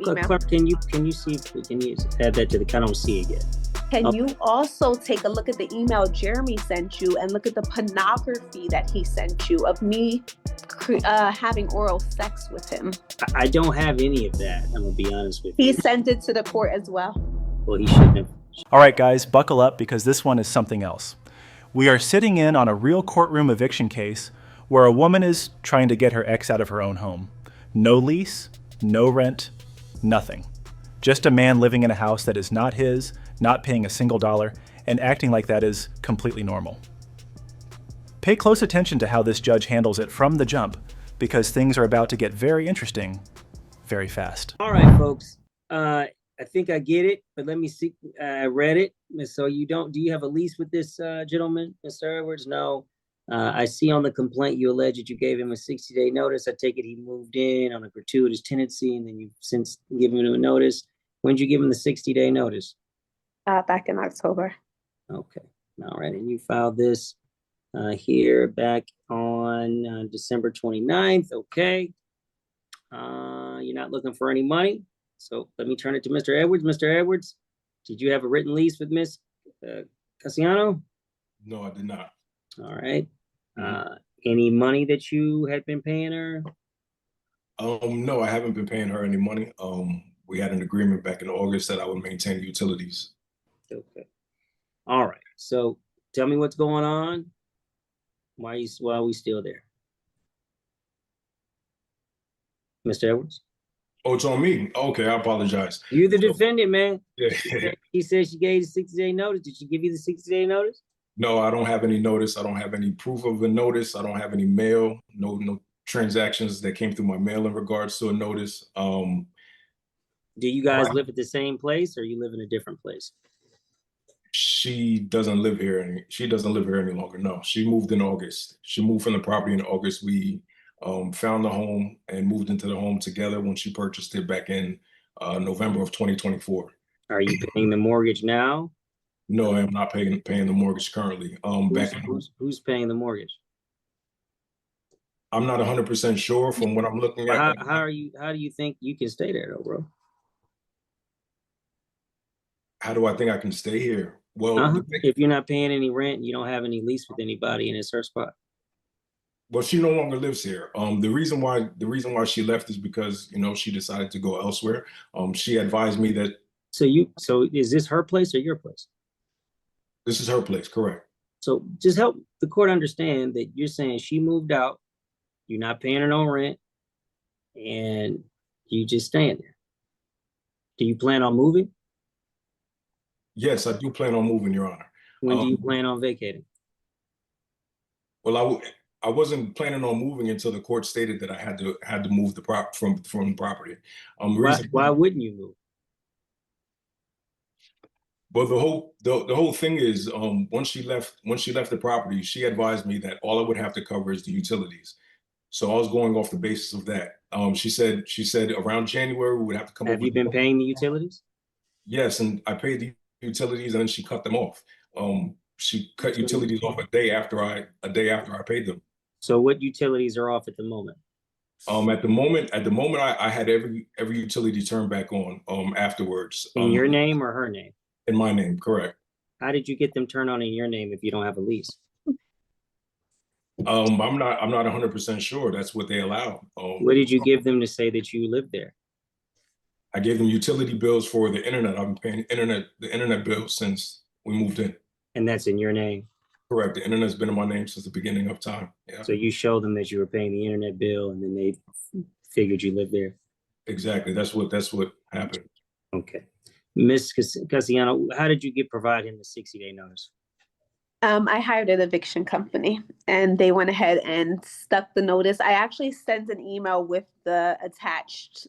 through email. Clark, can you see if we can add that to the? I don't see it yet. Can you also take a look at the email Jeremy sent you and look at the pornography that he sent you of me having oral sex with him? I don't have any of that. I'm gonna be honest with you. He sent it to the court as well. Well, he shouldn't have. All right, guys, buckle up because this one is something else. We are sitting in on a real courtroom eviction case where a woman is trying to get her ex out of her own home. No lease, no rent, nothing. Just a man living in a house that is not his, not paying a single dollar, and acting like that is completely normal. Pay close attention to how this judge handles it from the jump, because things are about to get very interesting very fast. All right, folks. I think I get it, but let me see. I read it. So do you have a lease with this gentleman, Mr. Edwards? No. I see on the complaint you allege that you gave him a 60-day notice. I take it he moved in on a gratuitous tenancy, and then you've since given him a notice. When did you give him the 60-day notice? Back in October. Okay. All right. And you filed this here back on December 29th. Okay. You're not looking for any money. So let me turn it to Mr. Edwards. Mr. Edwards, did you have a written lease with Miss Cassiano? No, I did not. All right. Any money that you had been paying her? No, I haven't been paying her any money. We had an agreement back in August that I would maintain the utilities. Okay. All right. So tell me what's going on. Why are we still there? Mr. Edwards? Oh, it's on me. Okay, I apologize. You're the defendant, man. Yeah. He said she gave you the 60-day notice. Did she give you the 60-day notice? No, I don't have any notice. I don't have any proof of a notice. I don't have any mail. No transactions that came through my mail in regards to a notice. Do you guys live at the same place, or you live in a different place? She doesn't live here. She doesn't live here any longer. No, she moved in August. She moved from the property in August. We found the home and moved into the home together when she purchased it back in November of 2024. Are you paying the mortgage now? No, I am not paying the mortgage currently. Who's paying the mortgage? I'm not 100% sure from what I'm looking at. How do you think you can stay there though, bro? How do I think I can stay here? Well, if you're not paying any rent, you don't have any lease with anybody, and it's her spot. Well, she no longer lives here. The reason why she left is because she decided to go elsewhere. She advised me that. So is this her place or your place? This is her place, correct. So just help the court understand that you're saying she moved out, you're not paying her no rent, and you just staying there. Do you plan on moving? Yes, I do plan on moving, Your Honor. When do you plan on vacating? Well, I wasn't planning on moving until the court stated that I had to move from the property. Why wouldn't you move? Well, the whole thing is, once she left the property, she advised me that all I would have to cover is the utilities. So I was going off the basis of that. She said around January we would have to come. Have you been paying the utilities? Yes, and I paid the utilities, and then she cut them off. She cut utilities off a day after I paid them. So what utilities are off at the moment? At the moment, I had every utility turned back on. Afterwards. In your name or her name? In my name, correct. How did you get them turned on in your name if you don't have a lease? I'm not 100% sure. That's what they allow. What did you give them to say that you lived there? I gave them utility bills for the internet. I've been paying the internet bill since we moved in. And that's in your name? Correct. The internet's been in my name since the beginning of time. Yeah. So you showed them that you were paying the internet bill, and then they figured you lived there. Exactly. That's what happened. Okay. Ms. Cassiano, how did you provide him the 60-day notice? I hired an eviction company, and they went ahead and stuck the notice. I actually sent an email with the attached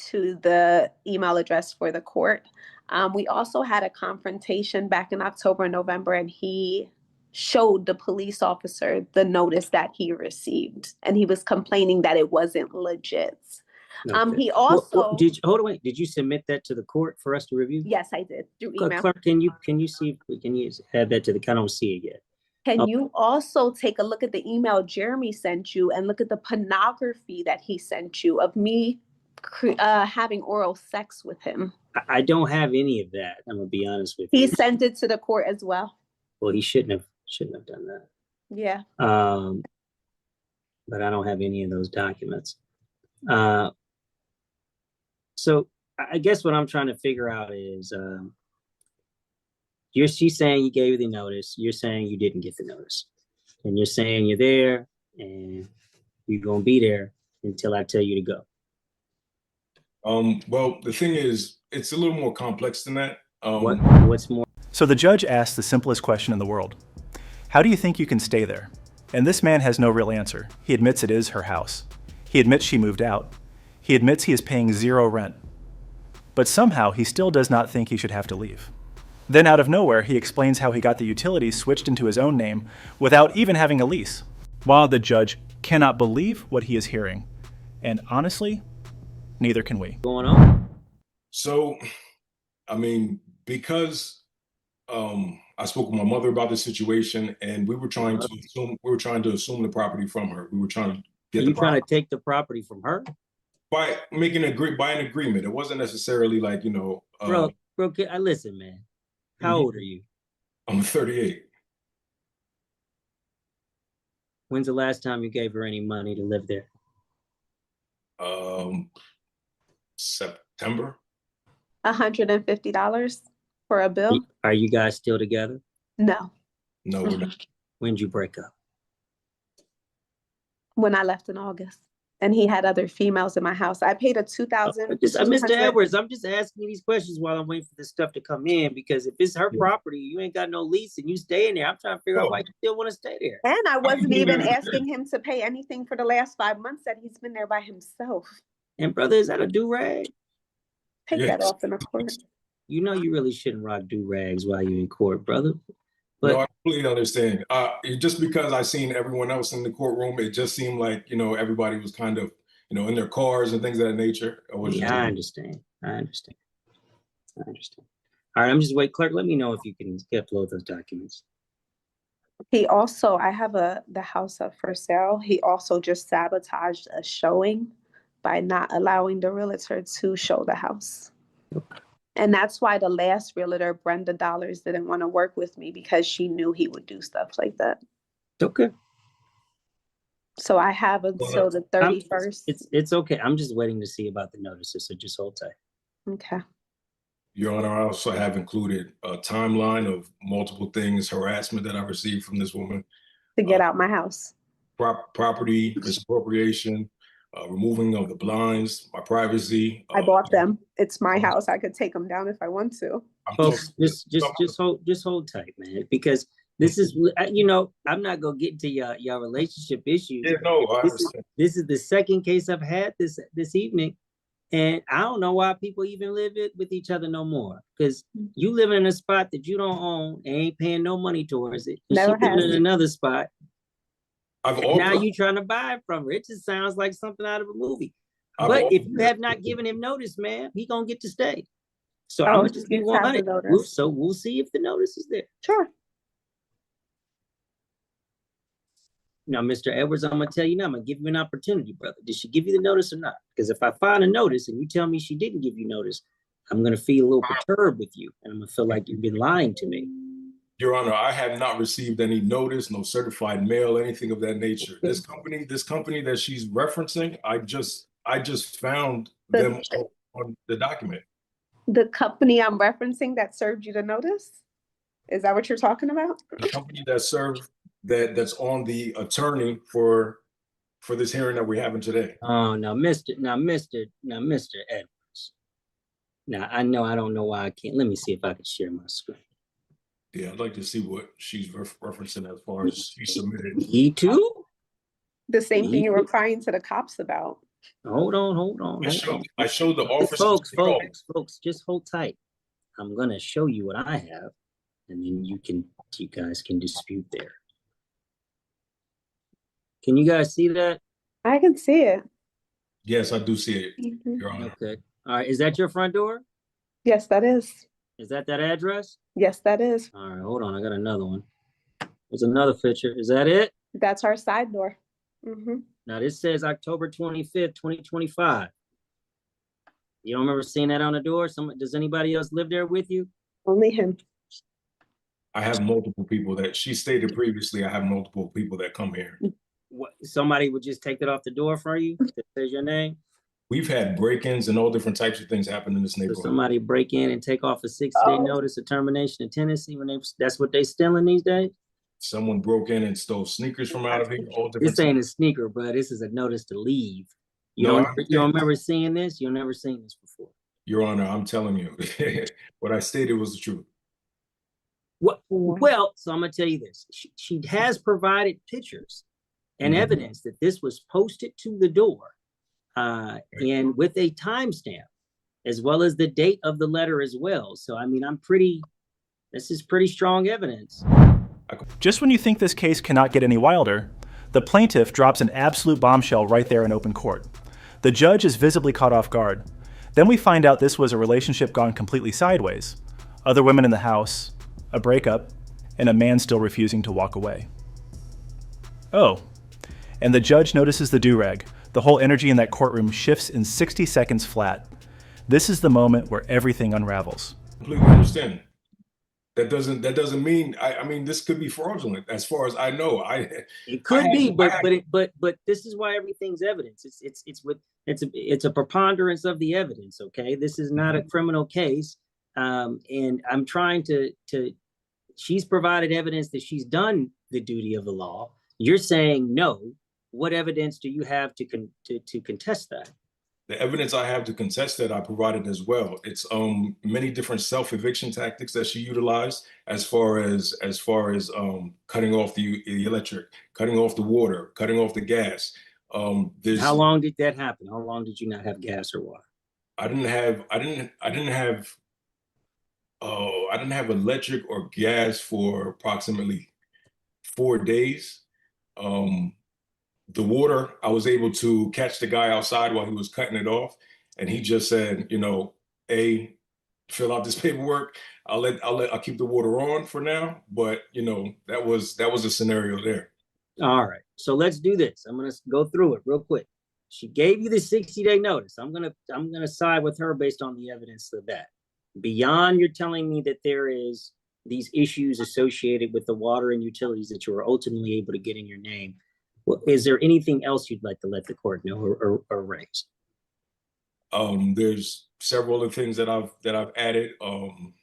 to the email address for the court. We also had a confrontation back in October and November, and he showed the police officer the notice that he received, and he was complaining that it wasn't legit. Okay. He also did you submit that to the court for us to review? Yes, I did through email. Clark, can you see if we can add that to the? I don't see it yet. Can you also take a look at the email Jeremy sent you and look at the pornography that he sent you of me having oral sex with him. I don't have any of that. I'm gonna be honest with He you. sent it to the court as well. Well, he shouldn't have done that. Yeah. But I don't have any of those documents. So I guess what I'm trying to figure out is, she's saying you gave the notice. You're saying you didn't get the notice, and you're saying you're there and you're gonna be there until I tell you to go. Well, the thing is, it's a little more complex than that. What's more? So the judge asked the simplest question in the world. How do you think you can stay there? And this man has no real answer. He admits it is her house. He admits she moved out. He admits he is paying 0 rent. But somehow he still does not think he should have to leave. Then out of nowhere, he explains how he got the utilities switched into his own name without even having a lease. While the judge cannot believe what he is hearing. And honestly, neither can we. Going on? So, I mean, because I spoke with my mother about the situation, and we were trying to assume the property from her. We were trying to get Are you trying to take the property from her? By making an agreement. It wasn't necessarily like, bro, listen, man. How old are you? I'm 38. When's the last time you gave her any money to live there? September. $150 for a bill. Are you guys still together? No. No, we're not. When'd you break up? When I left in August. And he had other females in my house. I paid a $2,000. Mr. Edwards, I'm just asking you these questions while I'm waiting for this stuff to come in, because if it's her property, you ain't got no lease and you stay in there. I'm trying to figure out why you still want to stay there. And I wasn't even asking him to pay anything for the last 5 months that he's been there by himself. And brother, is that a do-rag? Take that off in the court. You know you really shouldn't rock do-rags while you're in court, brother. But no, I completely understand. Just because I seen everyone else in the courtroom, it just seemed like, everybody was kind of, in their cars and things of that nature. I understand. All right, I'm just waiting. Clerk, let me know if you can upload those documents. He also, I have the house up for sale. He also just sabotaged a showing by not allowing the realtor to show the house. Okay. And that's why the last realtor, Brenda Dollars, didn't want to work with me, because she knew he would do stuff like that. Okay. So I have until the 31st. It's okay. I'm just waiting to see about the notices, so just hold tight. Okay. Your Honor, I also have included a timeline of multiple things, harassment that I received from this woman. To get out my house. Property misappropriation, removing of the blinds, my privacy. I bought them. It's my house. I could take them down if I want to. Folks, just hold tight, man, because this is, I'm not gonna get into your relationship issues. Yeah, no, I understand. This is the second case I've had this evening, and I don't know why people even live with each other no more. Because you living in a spot that you don't own and ain't paying no money towards it. And Never she living has. in another spot. And now you trying to buy it from her. It just sounds like something out of a movie. But if you have not given him notice, man, he gonna get to stay. So I'm gonna just be 100. We'll see if the notice is there. Sure. Now, Mr. Edwards, I'm gonna tell you now, I'm gonna give you an opportunity, brother. Did she give you the notice or not? Because if I find a notice and you tell me she didn't give you notice, I'm gonna feel a little perturbed with you, and I'm gonna feel like you've been lying to me. Your Honor, I have not received any notice, no certified mail, anything of that nature. This company that she's referencing, I just found them on the document. The company I'm referencing that served you the notice? Is that what you're talking about? The company that served that's on the attorney for this hearing that we're having today. Oh, now, Mr. Edwards. Now, I don't know why I can't. Let me see if I can share my screen. Yeah, I'd like to see what she's referencing as far as she submitted. Me too? The same thing you were crying to the cops about. Hold on. I showed the office. Folks, just hold tight. I'm gonna show you what I have, and then you guys can dispute there. Can you guys see that? I can see it. Yes, I do see it, Your Honor. Okay. All right. Is that your front door? Yes, that is. Is that address? Yes, that is. All right. Hold on. I got another one. There's another picture. Is that it? That's our side door. Now, this says October 25th, 2025. You don't remember seeing that on the door? Does anybody else live there with you? Only him. I have multiple people that she stated previously. I have multiple people that come here. What, somebody would just take it off the door for you that says your name? We've had break-ins and all different types of things happen in this So neighborhood. somebody break in and take off a 60-day notice of termination of tenancy when that's what they stealing these days? Someone broke in and stole sneakers from out of here. All different. This ain't a sneaker, bro. This is a notice to leave. You No, don't remember seeing this? You've never seen this before. Your Honor, I'm telling you, what I stated was the truth. What? Well, so I'm gonna tell you this. She has provided pictures and evidence that this was posted to the door, and with a timestamp, as well as the date of the letter as well. So I mean, this is pretty strong evidence. Just when you think this case cannot get any wilder, the plaintiff drops an absolute bombshell right there in open court. The judge is visibly caught off guard. Then we find out this was a relationship gone completely sideways. Other women in the house, a breakup, and a man still refusing to walk away. Oh, and the judge notices the do-rag. The whole energy in that courtroom shifts in 60 seconds flat. This is the moment where everything unravels. Completely understand. That doesn't mean, I mean, this could be fraudulent as far as I know. It could be, but this is why everything's evidence. It's a preponderance of the evidence. Okay, this is not a criminal case, and I'm trying to. She's provided evidence that she's done the duty of the law. You're saying no. What evidence do you have to contest that? The evidence I have to contest that I provided as well. It's many different self-eviction tactics that she utilized as far as cutting off the electric, cutting off the water, cutting off the gas. How long did that happen? How long did you not have gas or water? I didn't have electric or gas for approximately 4 days. The water, I was able to catch the guy outside while he was cutting it off, and he just said, you know, fill out this paperwork. I'll keep the water on for now, but you know, that was a scenario there. All right, so let's do this. I'm gonna go through it real quick. She gave you the 60-day notice. I'm gonna side with her based on the evidence of that. Beyond you're telling me that there is these issues associated with the water and utilities that you were ultimately able to get in your name. Well, is there anything else you'd like to let the court know or raise? There's several of the things that I've added.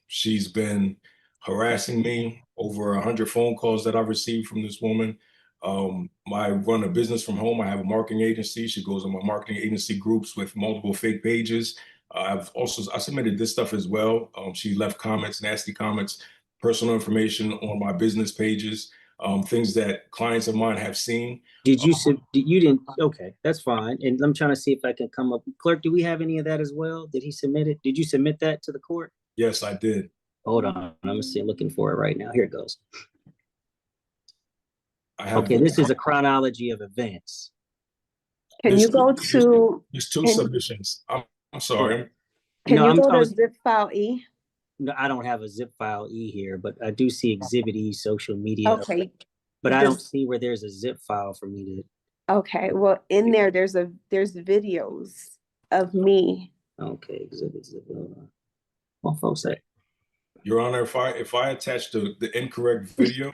She's been harassing me, over 100 phone calls that I've received from this woman. I run a business from home. I have a marketing agency. She goes on my marketing agency groups with multiple fake pages. I submitted this stuff as well. She left comments, nasty comments, personal information on my business pages. Things that clients of mine have seen. You didn't? Okay, that's fine. And I'm trying to see if I can come up. Clerk, do we have any of that as well? Did he submit it? Did you submit that to the court? Yes, I did. Hold on. I'm gonna see. Looking for it right now. Here it goes. Okay, this is a chronology of events. Can you go to? There's two submissions. I'm sorry. Can you go to zip file E? No, I don't have a zip file E here, but I do see Exhibit E, social media. Okay. But I don't see where there's a zip file for me to. Okay, well, in there, there's videos of me. Okay, exhibits. What folks say? Your Honor, if I attach the incorrect video,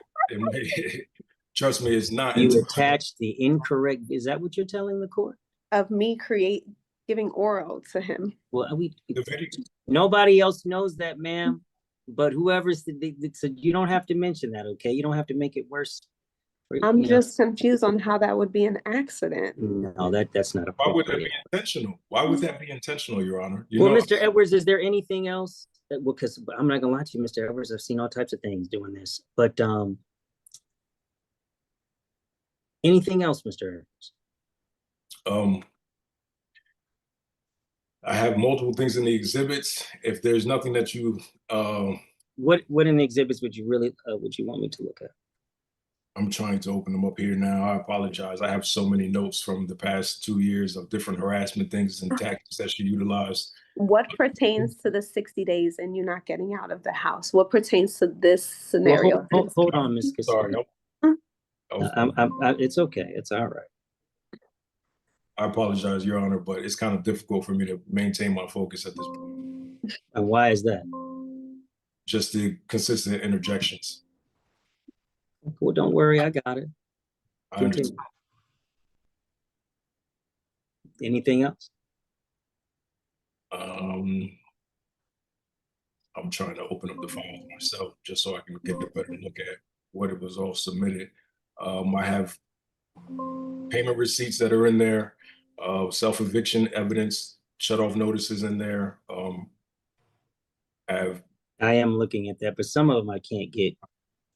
trust me, it's not. You attached the incorrect. Is that what you're telling the court? Of me giving oral to him. Well, nobody else knows that, ma'am. But whoever's, so you don't have to mention that, okay? You don't have to make it worse. I'm just confused on how that would be an accident. No, that's not a problem. Why would that be intentional? Why would that be intentional, Your Honor? Well, Mr. Edwards, is there anything else? Because I'm not gonna lie to you, Mr. Edwards, I've seen all types of things doing this. But anything else, Mr. Edwards? I have multiple things in the exhibits. If there's nothing that you what in the exhibits would you want me to look at? I'm trying to open them up here now. I apologize. I have so many notes from the past 2 years of different harassment things and tactics that she utilized. What pertains to the 60 days and you not getting out of the house? What pertains to this scenario? Well, hold on, Ms. Cassell. Sorry. It's okay. It's all right. I apologize, Your Honor, but it's kind of difficult for me to maintain my focus at this point. And why is that? Just the consistent interjections. Well, don't worry, I got it. I understand. Continue. Anything else? I'm trying to open up the file myself just so I can get a better look at what it was all submitted. I have payment receipts that are in there, self-eviction evidence, shut-off notices in there. I am looking at that, but some of them I can't get.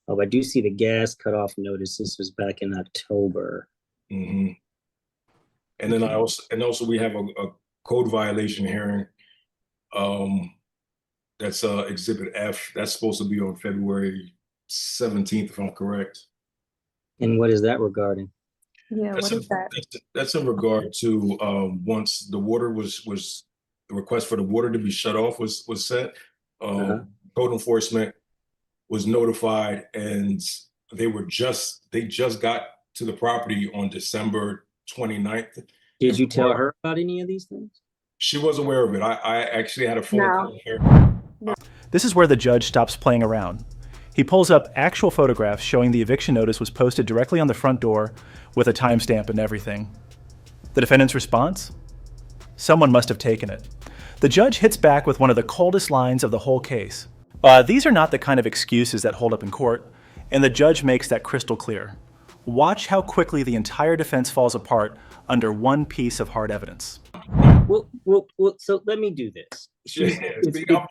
Oh, I do see the gas cutoff notice. This was back in October. And then also we have a code violation hearing. That's Exhibit F. That's supposed to be on February 17th, if I'm correct. And what is that regarding? Yeah, what is that? That's in regard to once the water was the request for the water to be shut off was set. Code enforcement was notified, and they just got to the property on December 29th. Did you tell her about any of these things? She was aware of it. I actually had a phone call with her. No. This is where the judge stops playing around. He pulls up actual photographs showing the eviction notice was posted directly on the front door with a timestamp and everything. The defendant's response? Someone must have taken it. The judge hits back with one of the coldest lines of the whole case. These are not the kind of excuses that hold up in court, and the judge makes that crystal clear. Watch how quickly the entire defense falls apart under one piece of hard evidence. Well, so let me do this. I'm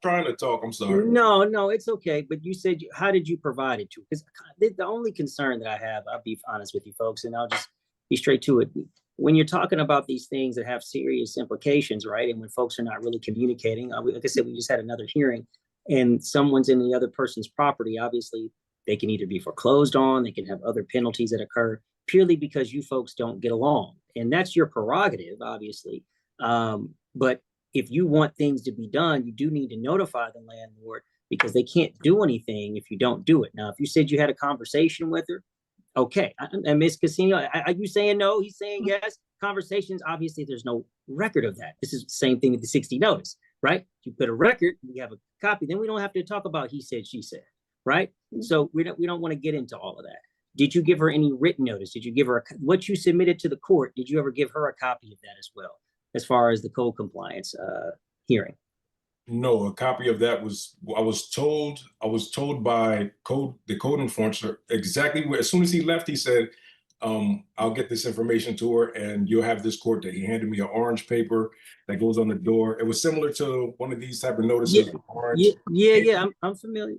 trying to talk. I'm sorry. No, it's okay. But you said, how did you provide it to? Because the only concern that I have, I'll be honest with you folks, and I'll just be straight to it. When you're talking about these things that have serious implications, right? And when folks are not really communicating, like I said, we just had another hearing, and someone's in the other person's property. Obviously, they can either be foreclosed on, they can have other penalties that occur purely because you folks don't get along. And that's your prerogative, obviously. But if you want things to be done, you do need to notify the landlord, because they can't do anything if you don't do it. Now, if you said you had a conversation with her, okay. And Ms. Casino, are you saying no? He's saying yes. Conversations, obviously, there's no record of that. This is the same thing with the 60 notice, right? You put a record, we have a copy, then we don't have to talk about he said, she said, right? So we don't want to get into all of that. Did you give her any written notice? Did you give her what you submitted to the court? Did you ever give her a copy of that as well, as far as the code compliance hearing? No, a copy of that I was told by the code enforcer exactly as soon as he left, he said, I'll get this information to her and you'll have this court date. He handed me an orange paper that goes on the door. It was similar to one of these type of notices. Yeah. I'm familiar.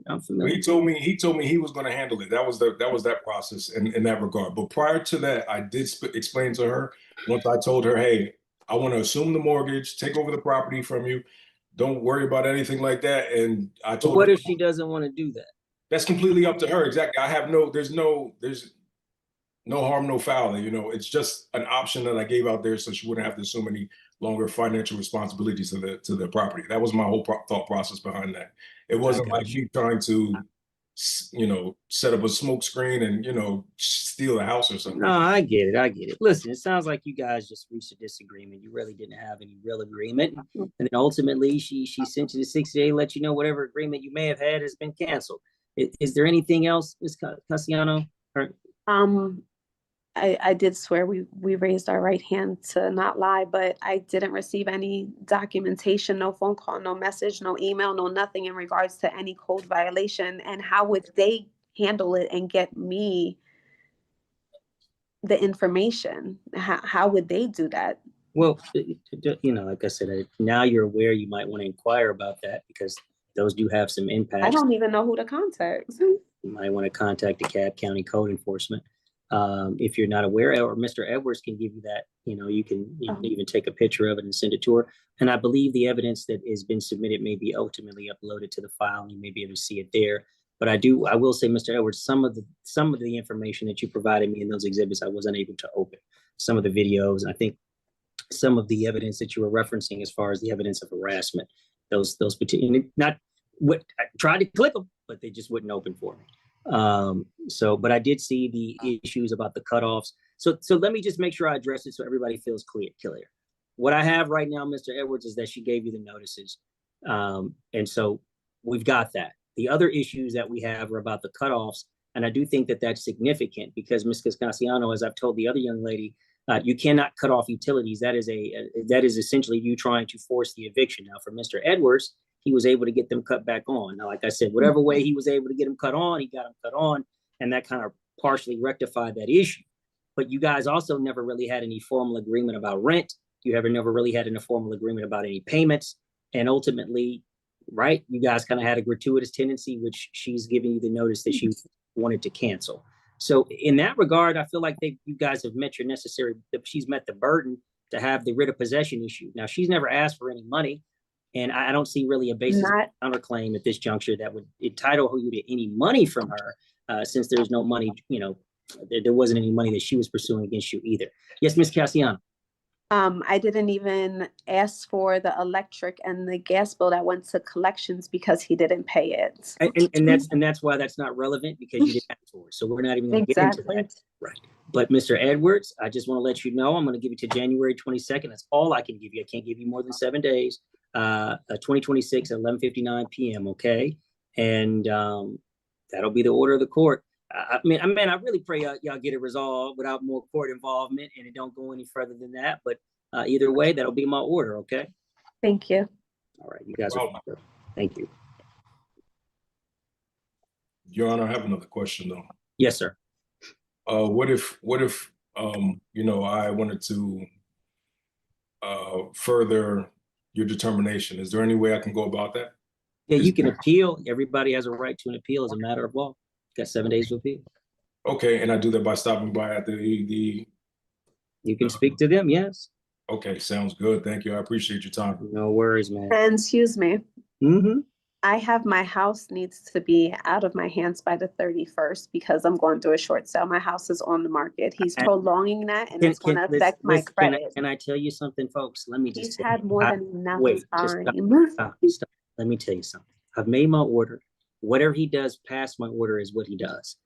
He told me he was going to handle it. That was that process in that regard. But prior to that, I did explain to her, once I told her, hey, I want to assume the mortgage, take over the property from you. Don't worry about anything like that. And I told her. What if she doesn't want to do that? That's completely up to her. Exactly. There's no harm, no foul. You know, it's just an option that I gave out there so she wouldn't have to assume any longer financial responsibilities to the property. That was my whole thought process behind that. It wasn't like me trying to, set up a smoke screen and, steal a house or something. No, I get it. Listen, it sounds like you guys just reached a disagreement. You really didn't have any real agreement. And then ultimately she sent you the 60-day, let you know whatever agreement you may have had has been canceled. Is there anything else, Ms. Cassiano? I did swear we raised our right hand to not lie, but I didn't receive any documentation, no phone call, no message, no email, no nothing in regards to any code violation. And how would they handle it and get me the information? How would they do that? Well, like I said, now you're aware, you might want to inquire about that, because those do have some impact. I don't even know who to contact. You might want to contact the Cobb County Code Enforcement. If you're not aware, or Mr. Edwards can give you that, you can even take a picture of it and send it to her. And I believe the evidence that has been submitted may be ultimately uploaded to the file, and you may be able to see it there. But I will say, Mr. Edwards, some of the information that you provided me in those exhibits, I wasn't able to open. Some of the videos, and I think some of the evidence that you were referencing as far as the evidence of harassment, those particular, not what I tried to click them, but they just wouldn't open for me. But I did see the issues about the cutoffs. So let me just make sure I address it so everybody feels clear. What I have right now, Mr. Edwards, is that she gave you the notices. And so we've got that. The other issues that we have are about the cutoffs. And I do think that that's significant because Ms. Cascassiano, as I've told the other young lady, you cannot cut off utilities. That is essentially you trying to force the eviction. Now, for Mr. Edwards, he was able to get them cut back on. Now, like I said, whatever way he was able to get them cut on, he got them cut on, and that kind of partially rectified that issue. But you guys also never really had any formal agreement about rent. You never really had any formal agreement about any payments. And ultimately, right, you guys kind of had a gratuitous tendency, which she's giving you the notice that she wanted to cancel. So in that regard, I feel like you guys have met your necessary, she's met the burden to have the writ of possession issue. Now, she's never asked for any money, and I don't see really a basis of counterclaim at this juncture that would entitle you to any money from her, since there's no money, there wasn't any money that she was pursuing against you either. Yes, Ms. Cassiano. I didn't even ask for the electric and the gas bill that went to collections because he didn't pay it. And that's why that's not relevant, because you didn't ask for it. So we're not even going to get into that. Right. But Mr. Edwards, I just want to let you know, I'm going to give it to January 22nd. That's all I can give you. I can't give you more than 7 days. 2026 at 11:59 p.m. Okay. And that'll be the order of the court. I really pray y'all get it resolved without more court involvement and it don't go any further than that. But either way, that'll be my order. Okay. Thank you. All right. You guys are. Thank you. Your Honor, I have another question though. Yes, sir. What if I wanted to further your determination? Is there any way I can go about that? Yeah, you can appeal. Everybody has a right to an appeal as a matter of law. Got 7 days to appeal. Okay, and I do that by stopping by at the. You can speak to them, yes. Okay, sounds good. Thank you. I appreciate your time. No worries, man. And excuse me. Mm-hmm. I have my house needs to be out of my hands by the 31st because I'm going through a short sale. My house is on the market. He's prolonging that, and it's going to affect my credit. Can I tell you something, folks? Let me just. He's had more than enough time. Stop. Let me tell you something. I've made my order. Whatever he does past my order is what he does.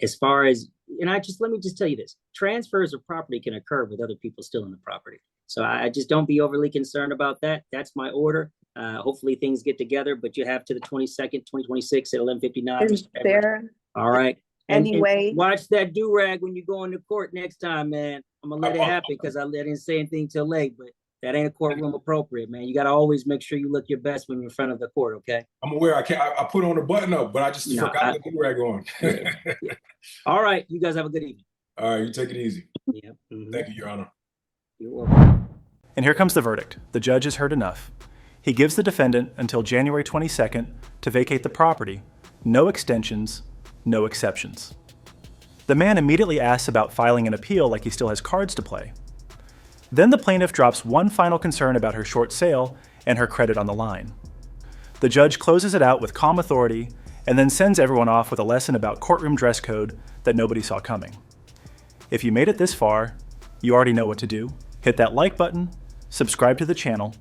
As far as, let me just tell you this, transfers of property can occur with other people still in the property. So I just don't be overly concerned about that. That's my order. Hopefully things get together, but you have to the 22nd, 2026 at 11:59. Is there? All right. Anyway. And watch that do-rag when you go into court next time, man. I'm going to let it happen because I didn't say anything till late, but that ain't a courtroom appropriate, man. You got to always make sure you look your best when you're in front of the court, okay? I'm aware. I put on a button up, but I just forgot the do-rag on. Yeah. All right. You guys have a good evening. All right. You take it easy. Yeah. Mm-hmm. Thank you, Your Honor. You're welcome. And here comes the verdict. The judge has heard enough. He gives the defendant until January 22nd to vacate the property. No extensions, no exceptions. The man immediately asks about filing an appeal like he still has cards to play. Then the plaintiff drops one final concern about her short sale and her credit on the line. The judge closes it out with calm authority and then sends everyone off with a lesson about courtroom dress code that nobody saw coming. If you made it this far, you already know what to do. Hit that like button, subscribe to the channel,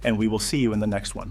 and we will see you in the next one.